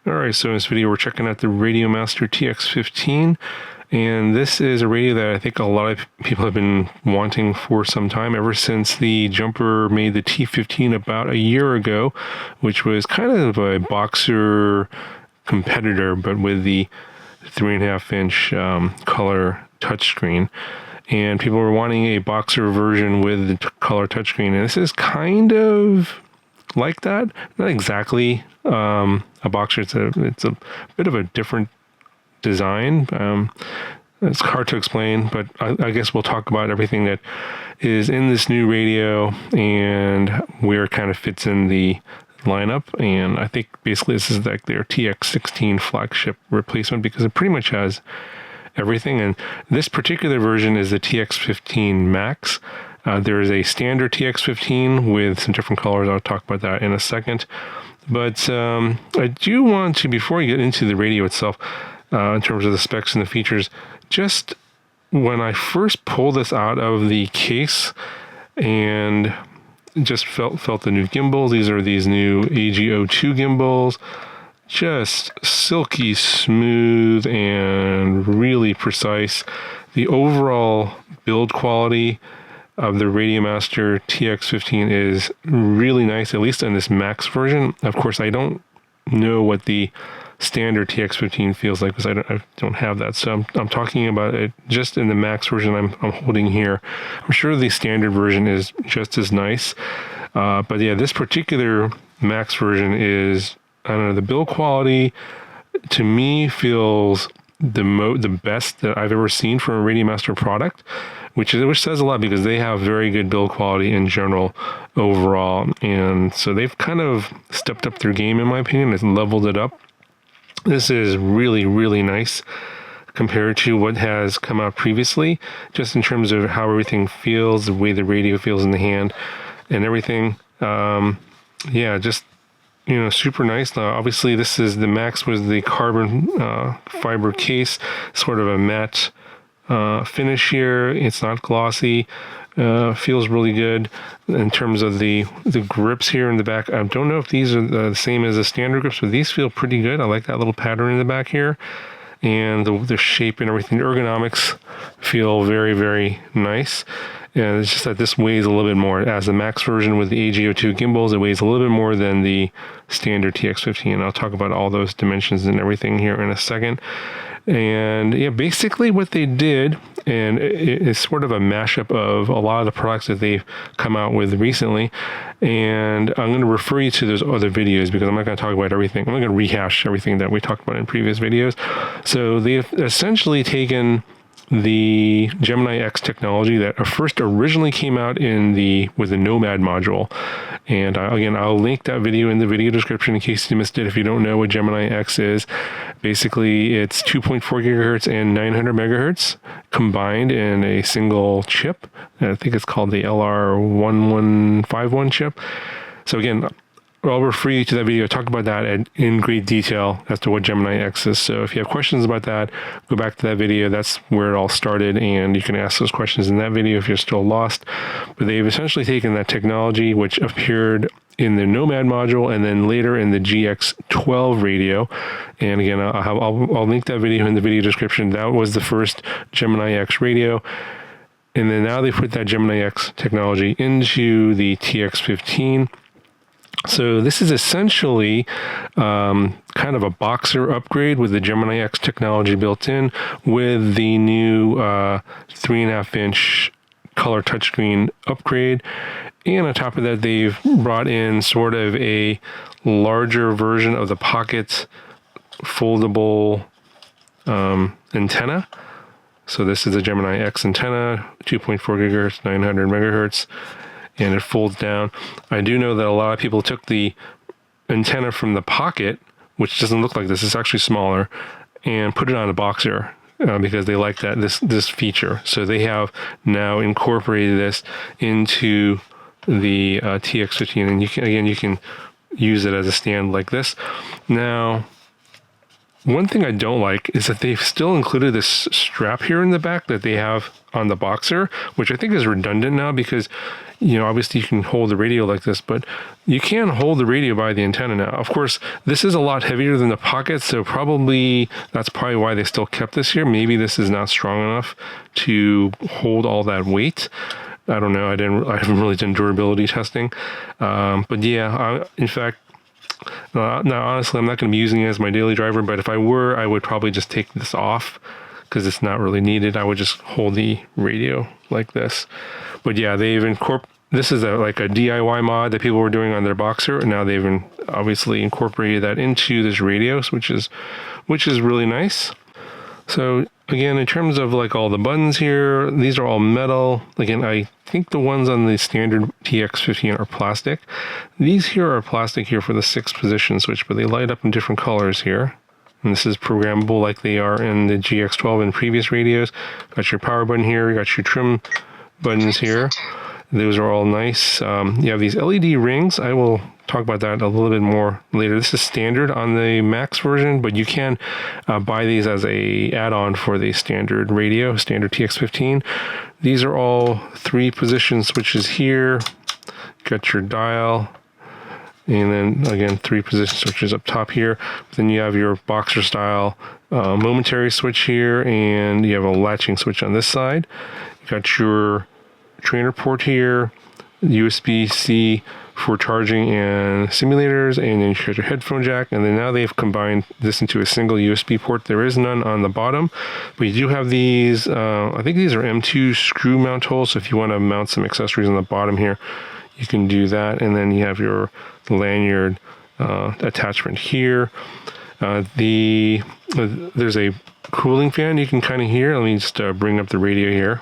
Alright, so in this video we're checking out the Radiomaster TX15, and this is a radio that I think a lot of people have been wanting for some time, ever since the Jumper made the T15 about a year ago, which was kind of a boxer competitor, but with the 3.5-inch color touchscreen. And people were wanting a boxer version with the color touchscreen, and this is kind of like that. Not exactly a boxer. It's a bit of a different design. It's hard to explain, but I guess we'll talk about everything that is in this new radio and where it kind of fits in the lineup. And I think basically this is like their TX16 flagship replacement, because it pretty much has everything. And this particular version is the TX15 Max. There is a standard TX15 with some different colors. I'll talk about that in a second. But I do want to, before I get into the radio itself, in terms of the specs and the features, just when I first pulled this out of the case and just felt the new gimbals. These are these new AG02 gimbals. Just silky smooth and really precise. The overall build quality of the Radiomaster TX15 is really nice, at least in this Max version. Of course, I don't know what the standard TX15 feels like, because I don't have that. So I'm talking about it just in the Max version I'm holding here. I'm sure the standard version is just as nice. But yeah, this particular Max version is, I don't know, the build quality to me feels the best that I've ever seen from a Radiomaster product, which says a lot, because they have very good build quality in general overall. And so they've kind of stepped up their game, in my opinion. It's leveled it up. This is really, really nice compared to what has come out previously, just in terms of how everything feels, the way the radio feels in the hand and everything. Yeah, just, you know, super nice. Obviously, this is the Max was the carbon fiber case, sort of a matte finish here. It's not glossy. Feels really good in terms of the grips here in the back. I don't know if these are the same as the standard grips, but these feel pretty good. I like that little pattern in the back here, and the shape and everything. The ergonomics feel very, very nice. And it's just that this weighs a little bit more. As the Max version with the AG02 gimbals, it weighs a little bit more than the standard TX15. I'll talk about all those dimensions and everything here in a second. And yeah, basically what they did, and it's sort of a mashup of a lot of the products that they've come out with recently. And I'm going to refer you to those other videos, because I'm not going to talk about everything. I'm not going to rehash everything that we talked about in previous videos. So they've essentially taken the Gemini X technology that first originally came out with the Nomad module. And again, I'll link that video in the video description in case you missed it. If you don't know what Gemini X is, basically it's 2.4 gigahertz and 900 megahertz combined in a single chip. I think it's called the LR1151 chip. So again, I'll refer you to that video. I talked about that in great detail as to what Gemini X is. So if you have questions about that, go back to that video. That's where it all started, and you can ask those questions in that video if you're still lost. But they've essentially taken that technology, which appeared in the Nomad module and then later in the GX12 radio. And again, I'll link that video in the video description. That was the first Gemini X radio. And then now they put that Gemini X technology into the TX15. So this is essentially kind of a boxer upgrade with the Gemini X technology built in, with the new 3.5-inch color touchscreen upgrade. And on top of that, they've brought in sort of a larger version of the Pocket foldable antenna. So this is a Gemini X antenna, 2.4 gigahertz, 900 megahertz. And it folds down. I do know that a lot of people took the antenna from the Pocket, which doesn't look like this, it's actually smaller, and put it on a boxer because they like this feature. So they have now incorporated this into the TX15, and you can use it as a stand like this. Now, One thing I don't like is that they've still included this strap here in the back that they have on the Boxer, which I think is redundant now because, you know, obviously you can hold the radio like this, but you can hold the radio by the antenna now. Of course, this is a lot heavier than the Pocket, so that's probably why they still kept this here. Maybe this is not strong enough to hold all that weight. I don't know. I haven't really done durability testing. But yeah, in fact, now honestly, I'm not going to be using it as my daily driver, but if I were, I would probably just take this off because it's not really needed. I would just hold the radio like this. But yeah, they've this is like a DIY mod that people were doing on their Boxer, and now they've obviously incorporated that into this radio, which is really nice. So again, in terms of like all the buttons here, these are all metal. Again, I think the ones on the standard TX15 are plastic. These here are plastic here for the 6 position switch, but they light up in different colors here. And this is programmable like they are in the GX12 and previous radios. Got your power button here, you got your trim buttons here. Those are all nice. You have these LED rings. I will talk about that a little bit more later. This is standard on the Max version, but you can buy these as a add-on for the standard radio, standard TX15. These are all 3 position switches here. Got your dial, and then again 3 position switches up top here. Then you have your Boxer style momentary switch here, and you have a latching switch on this side. You got your trainer port here, USB-C for charging and simulators, and then you got your headphone jack, and then now they've combined this into a single USB port. There is none on the bottom, but you do have these, I think these are M2 screw mount holes, so if you want to mount some accessories on the bottom here, you can do that. And then you have the lanyard attachment here. There's a cooling fan you can kind of hear. Let me just bring up the radio here.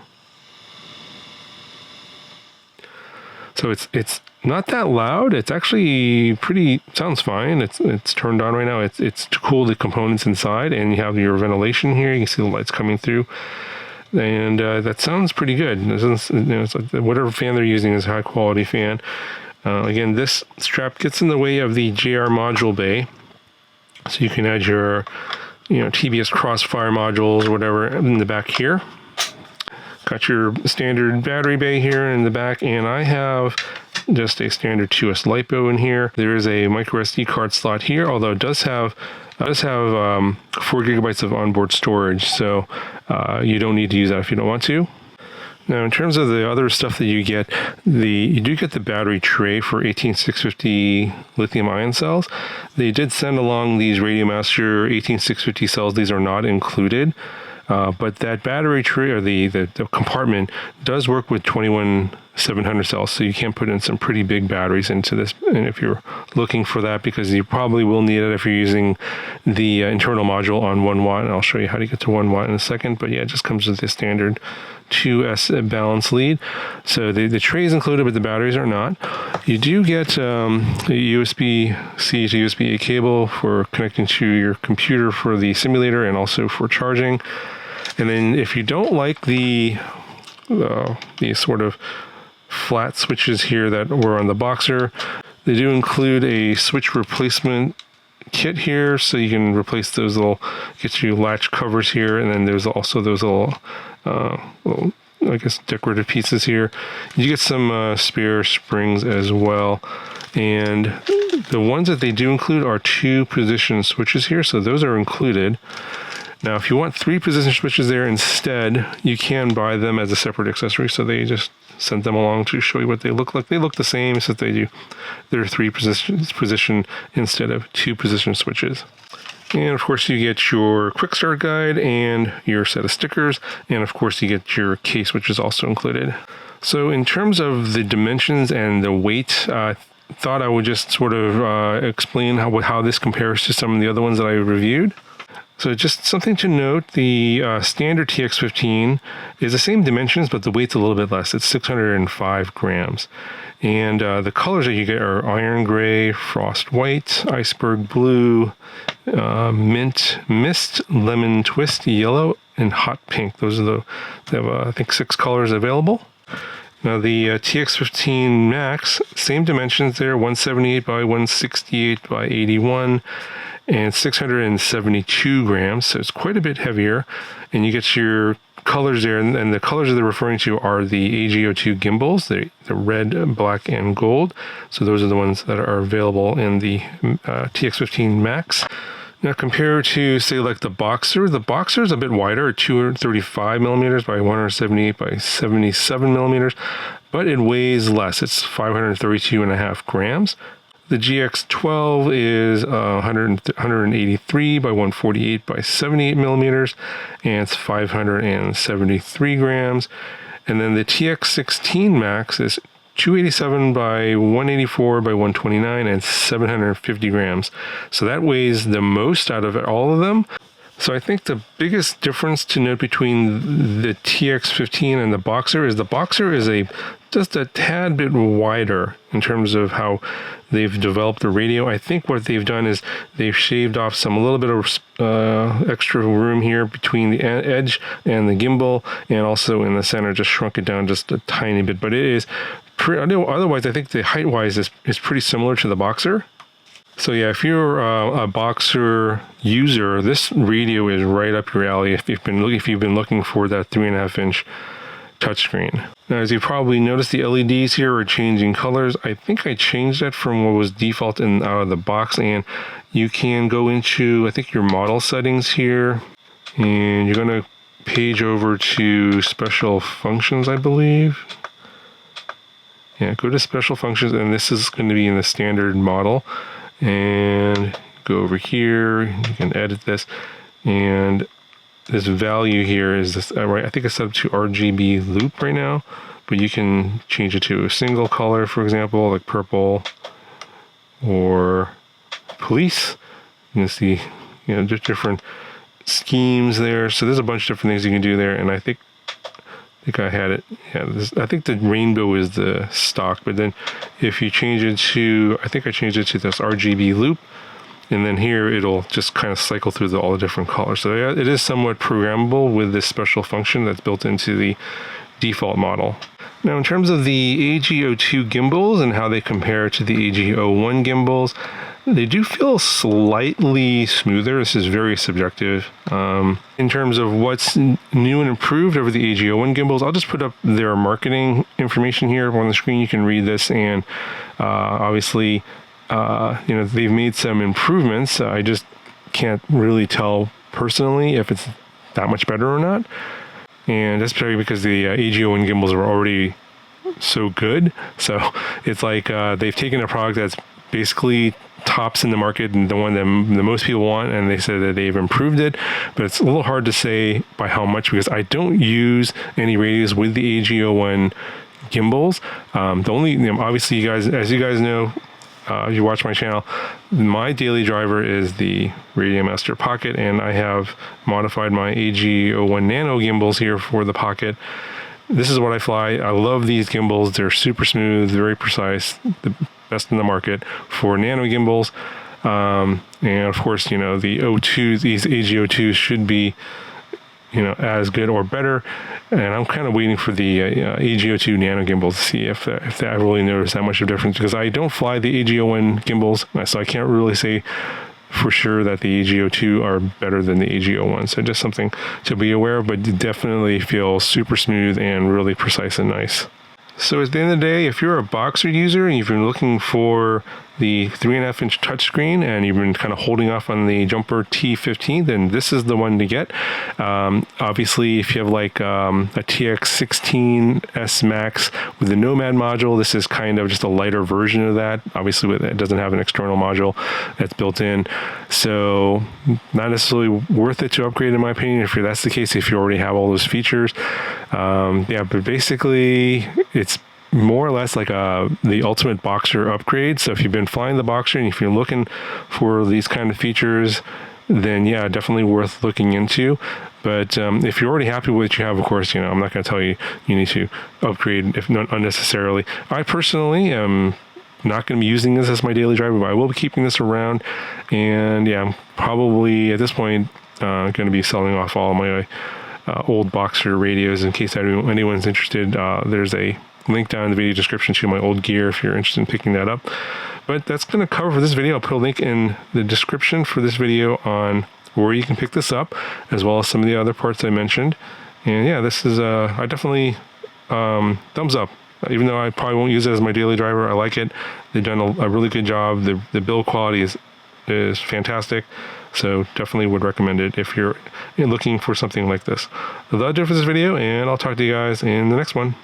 So it's not that loud. It's actually sounds fine. It's turned on right now. It's to cool the components inside, and you have your ventilation here. You can see the lights coming through, and that sounds pretty good. It's like whatever fan they're using is a high quality fan. Again, this strap gets in the way of the JR module bay, so you can add your TBS Crossfire modules or whatever in the back here. Got your standard battery bay here in the back, and I have just a standard 2S LiPo in here. There is a micro SD card slot here, although it does have 4 gigabytes of onboard storage, so you don't need to use that if you don't want to. Now, in terms of the other stuff that you get, you do get the battery tray for 18650 lithium-ion cells. They did send along these Radiomaster 18650 cells. These are not included. But that battery tray, or the compartment, does work with 21700 cells, so you can put in some pretty big batteries into this. And if you're looking for that, because you probably will need it if you're using the internal module on 1 watt, and I'll show you how to get to 1 watt in a second. But yeah, it just comes with the standard 2S balance lead. So the tray is included, but the batteries are not. You do get a USB-C to USB-A cable for connecting to your computer for the simulator and also for charging. And then if you don't like the sort of flat switches here that were on the Boxer, they do include a switch replacement kit here, so you can replace those get you latch covers here, and then there's also those little I guess decorative pieces here. You get some spare springs as well, and the ones that they do include are 2 position switches here, so those are included. Now, if you want 3 position switches there instead, you can buy them as a separate accessory, so they just sent them along to show you what they look like. They look the same, except they're 3 position instead of 2 position switches. And of course you get your quick start guide and your set of stickers, and of course you get your case, which is also included. So in terms of the dimensions and the weight, I thought I would just sort of explain how this compares to some of the other ones that I reviewed. So just something to note, the standard TX15 is the same dimensions, but the weight's a little bit less. It's 605 grams. And the colors that you get are iron gray, frost white, iceberg blue, mint mist, lemon twist yellow, and hot pink. They have I think 6 colors available. Now the TX15 Max, same dimensions there, 178 by 168 by 81. and 672 grams, so it's quite a bit heavier. And you get your colors there, and the colors that they're referring to are the AGO2 gimbals, the red, black, and gold. So those are the ones that are available in the TX15 Max. Now compared to, say, like the Boxer is a bit wider, 235 millimeters by 178 by 77 millimeters, but it weighs less. It's 532.5 grams. The GX12 is 183 by 148 by 78 millimeters, and it's 573 grams. And then the TX16 Max is 287 by 184 by 129 and 750 grams. So that weighs the most out of all of them. So I think the biggest difference to note between the TX15 and the Boxer is just a tad bit wider in terms of how they've developed the radio. I think what they've done is they've shaved off a little bit of extra room here between the edge and the gimbal, and also in the center just shrunk it down just a tiny bit. But it is otherwise I think the height-wise is pretty similar to the Boxer. So yeah, if you're a Boxer user, this radio is right up your alley if you've been looking for that 3.5-inch touchscreen. Now, as you probably noticed, the LEDs here are changing colors. I think I changed that from what was default out of the box, and you can go into, I think, your model settings here, and you're going to page over to special functions, I believe. Yeah, go to special functions, and this is going to be in the standard model. And go over here, you can edit this, and this value here is this, right? I think it's set up to RGB loop right now, but you can change it to a single color, for example, like purple or police. You can see, just different schemes there. So there's a bunch of different things you can do there, and I think I had it. Yeah, I think the rainbow is the stock, but then if you change it to, I think I changed it to this RGB loop, and then here it'll just kind of cycle through all the different colors. So yeah, it is somewhat programmable with this special function that's built into the default model. Now, in terms of the AGO2 gimbals and how they compare to the AGO1 gimbals, they do feel slightly smoother. This is very subjective. In terms of what's new and improved over the AGO1 gimbals, I'll just put up their marketing information here on the screen. You can read this, and obviously, they've made some improvements. I just can't really tell personally if it's that much better or not. And that's probably because the AGO1 gimbals are already so good. So it's like they've taken a product that's basically tops in the market and the one that the most people want, and they said that they've improved it, but it's a little hard to say by how much, because I don't use any radios with the AGO1 gimbals. The only, obviously, as you guys know, you watch my channel, my daily driver is the Radiomaster Pocket, and I have modified my AGO1 Nano gimbals here for the Pocket. This is what I fly. I love these gimbals. They're super smooth, very precise, the best in the market for nano gimbals. And of course, the O2s, these AGO2s should be, as good or better. And I'm kind of waiting for the AGO2 nano gimbals to see if I really notice that much of a difference, because I don't fly the AGO1 gimbals, so I can't really say for sure that the AGO2 are better than the AGO1. So just something to be aware of, but definitely feels super smooth and really precise and nice. So at the end of the day, if you're a Boxer user and you've been looking for the 3.5-inch touchscreen and you've been kind of holding off on the Jumper T15, then this is the one to get. Obviously, if you have like a TX16 S Max with the Nomad module, this is kind of just a lighter version of that. Obviously, it doesn't have an external module that's built in, so not necessarily worth it to upgrade, in my opinion, if that's the case, if you already have all those features. But basically, it's more or less like the ultimate Boxer upgrade. So if you've been flying the Boxer and if you're looking for these kind of features, then yeah, definitely worth looking into. But if you're already happy with what you have, of course, I'm not going to tell you need to upgrade if not unnecessarily. I personally am not going to be using this as my daily driver, but I will be keeping this around. And yeah, I'm probably at this point going to be selling off all my old Boxer radios in case anyone's interested. There's a link down in the video description to my old gear if you're interested in picking that up. But that's going to cover for this video. I'll put a link in the description for this video on where you can pick this up, as well as some of the other parts I mentioned. And yeah, this is, I definitely, thumbs up. Even though I probably won't use it as my daily driver, I like it. They've done a really good job. The build quality is fantastic. So definitely would recommend it if you're looking for something like this. That'll do it for this video, and I'll talk to you guys in the next one.